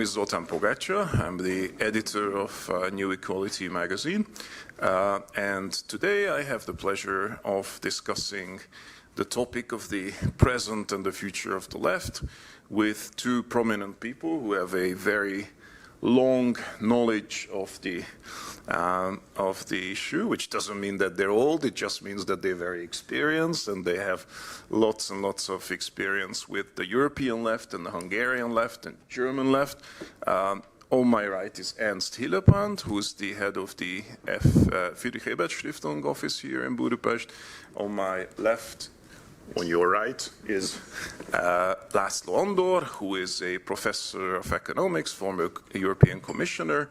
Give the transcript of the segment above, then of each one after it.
name is Zoltán Pogátsa. I'm the editor of New Equality magazine. And today I have the pleasure of discussing the topic of the present and the future of the left with two prominent people who have a very long knowledge of the issue, which doesn't mean that they're old, it just means that they're very experienced and they have lots and lots of experience with the European left and the Hungarian left and German left. On my right is Ernst Hillebrand, who's the head of the Friedrich Ebert Stiftung office here in Budapest. On my left, on your right, is László Andor, who is a professor of economics, former European commissioner,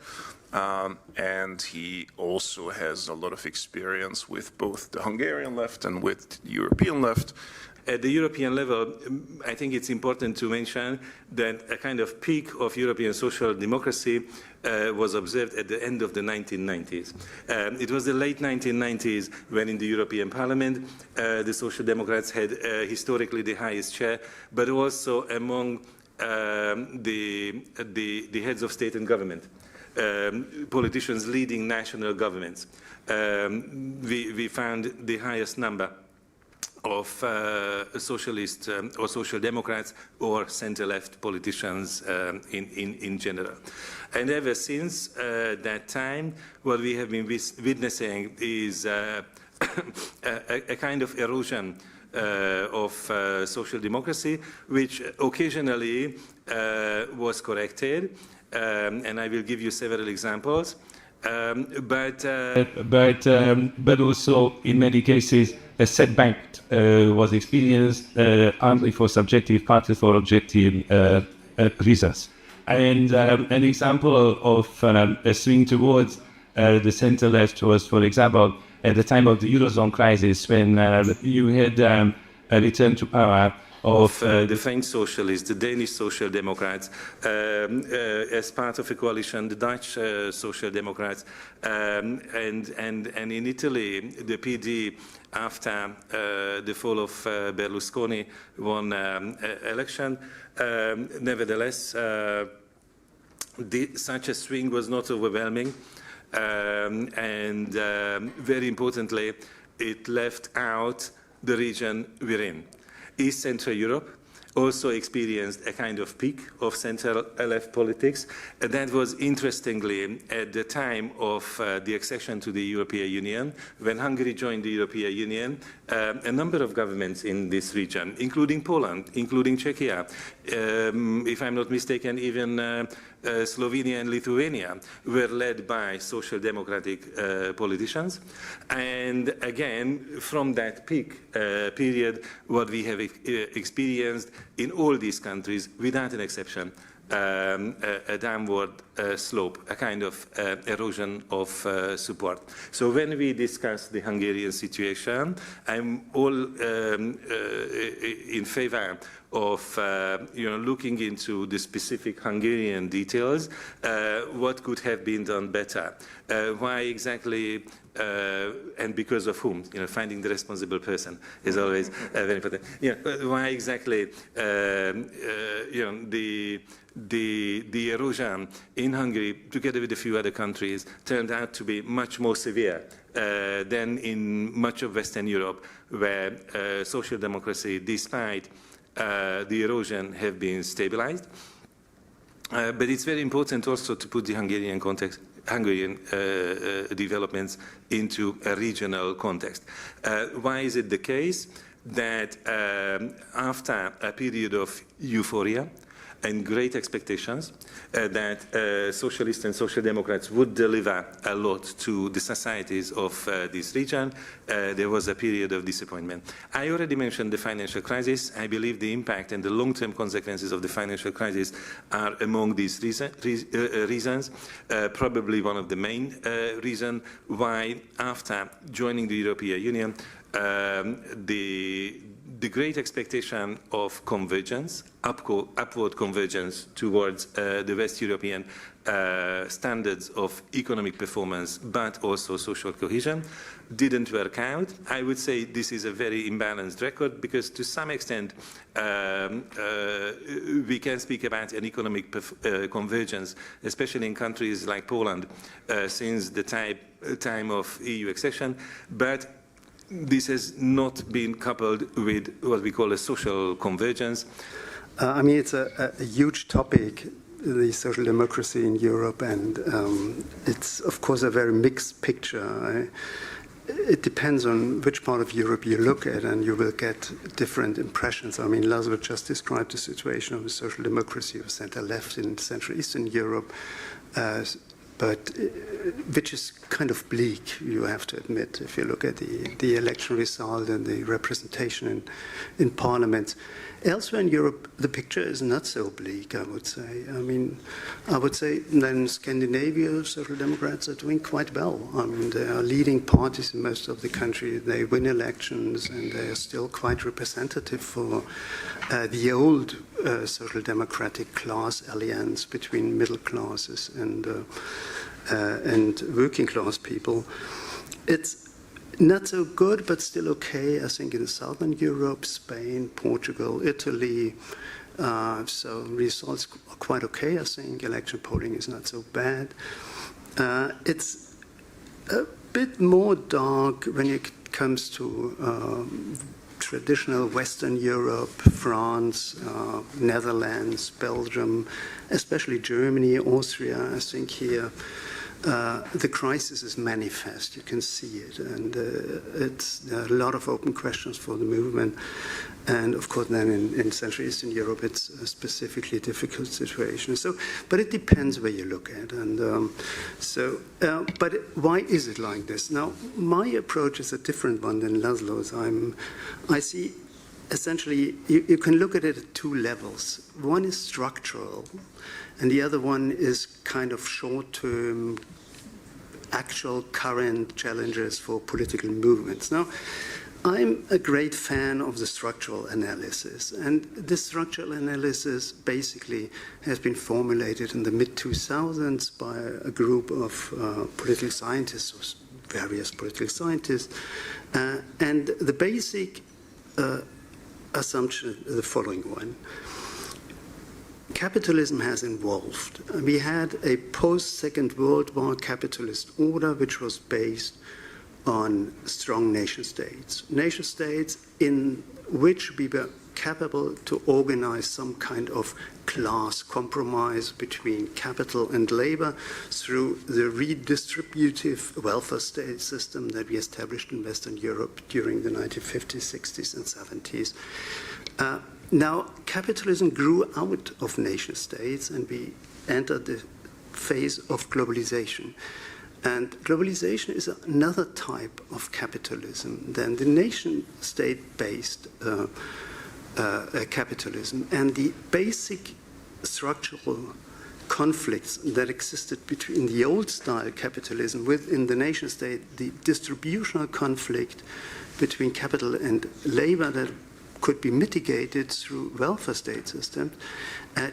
and he also has a lot of experience with both the Hungarian left and with the European left. At the European level, I think it's important to mention that a kind of peak of European social democracy was observed at the end of the 1990s. It was the late 1990s when in the European Parliament the Social Democrats had historically the highest share, but also among the heads of state and government, politicians leading national governments. We found the highest number of socialist or social democrats or center-left politicians in general. And ever since that time, what we have been witnessing is a kind of erosion of social democracy, which occasionally was corrected, and I will give you several examples. But also in many cases a setback was experienced only for subjective, partly for objective reasons. And an example of a swing towards the center-left was, for example, at the time of the Eurozone crisis, when you had a return to power of the French socialists, the Danish social democrats, as part of a coalition, the Dutch social democrats, and in Italy, the PD, after the fall of Berlusconi, won election. Nevertheless, such a swing was not overwhelming, and very importantly, it left out the region we're in. East Central Europe also experienced a kind of peak of center-left politics. And that was interestingly at the time of the accession to the European Union. When Hungary joined the European Union, a number of governments in this region, including Poland, including Czechia, if I'm not mistaken, even Slovenia and Lithuania, were led by social democratic politicians. And again, from that peak period, what we have experienced in all these countries, without an exception, a downward slope, a kind of erosion of support. So when we discuss the Hungarian situation, I'm all in favor of looking into the specific Hungarian details, what could have been done better, why exactly, and because of whom, finding the responsible person is always very important. Why exactly, the erosion in Hungary, together with a few other countries, turned out to be much more severe than in much of Western Europe, where social democracy, despite the erosion, have been stabilized. But it's very important also to put the Hungarian developments into a regional context. Why is it the case that after a period of euphoria and great expectations that socialists and social democrats would deliver a lot to the societies of this region, there was a period of disappointment. I already mentioned the financial crisis. I believe the impact and the long-term consequences of the financial crisis are among these reasons, probably one of the main reasons why, after joining the European Union, the great expectation of convergence, upward convergence towards the West European standards of economic performance, but also social cohesion, didn't work out. I would say this is a very imbalanced record because to some extent we can speak about an economic convergence, especially in countries like Poland, since the time of EU accession, but this has not been coupled with what we call a social convergence. I mean, it's a huge topic, the social democracy in Europe, and it's, of course, a very mixed picture. It depends on which part of Europe you look at, and you will get different impressions. I mean, Laszlo just described the situation of the social democracy of center-left in Central Eastern Europe, but which is kind of bleak, you have to admit, if you look at the election result and the representation in parliament. Elsewhere in Europe, the picture is not so bleak, I would say. I mean, I would say that in Scandinavia, Social Democrats are doing quite well. I mean, they are leading parties in most of the country. They win elections, and they are still quite representative for the old social democratic class alliance between middle classes and working class people. It's not so good, but still okay, I think, in Southern Europe, Spain, Portugal, Italy. So results are quite okay, I think. Election polling is not so bad. It's a bit more dark when it comes to traditional Western Europe, France, Netherlands, Belgium, especially Germany, Austria. I think here the crisis is manifest. You can see it, and there are a lot of open questions for the movement. And of course, then in Central Eastern Europe, it's a specifically difficult situation. So, but it depends where you look at. And but why is it like this? Now, my approach is a different one than Laszlo's. I see essentially you can look at it at two levels. One is structural, and the other one is kind of short-term, actual current challenges for political movements. Now, I'm a great fan of the structural analysis, and this structural analysis basically has been formulated in the mid-2000s by a group of political scientists, various political scientists, and the basic assumption is the following one. Capitalism has evolved. We had a post-Second World War capitalist order which was based on strong nation states in which we were capable to organize some kind of class compromise between capital and labor through the redistributive welfare state system that we established in Western Europe during the 1950s, 60s, and 70s. Now, capitalism grew out of nation states, and we entered the phase of globalization. And globalization is another type of capitalism than the nation-state-based capitalism. And the basic structural conflicts that existed between the old-style capitalism within the nation-state, the distributional conflict between capital and labor that could be mitigated through welfare state systems,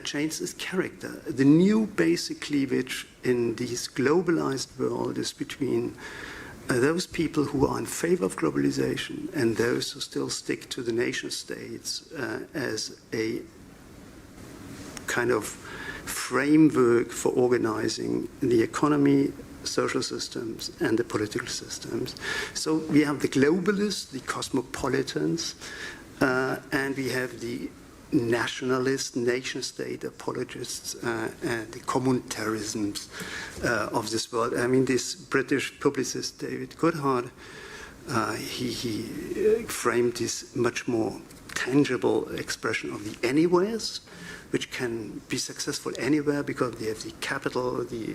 changed its character. The new basic cleavage in this globalized world is between those people who are in favor of globalization and those who still stick to the nation states as a kind of framework for organizing the economy, social systems, and the political systems. So we have the globalists, the cosmopolitans, and we have the nationalist, nation-state apologists, and the communitarisms of this world. I mean, this British publicist, David Goodhart, he framed this much more tangible expression of the anywheres, which can be successful anywhere because they have the capital, the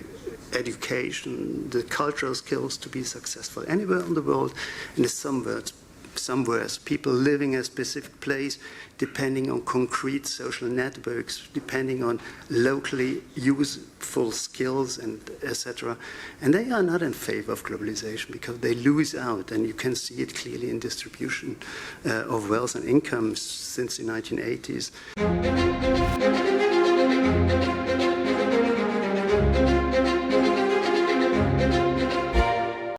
education, the cultural skills to be successful anywhere in the world. And in some words, some worse. People living in a specific place, depending on concrete social networks, depending on locally useful skills, and etc. And they are not in favor of globalization because they lose out, and you can see it clearly in distribution of wealth and income since the 1980s.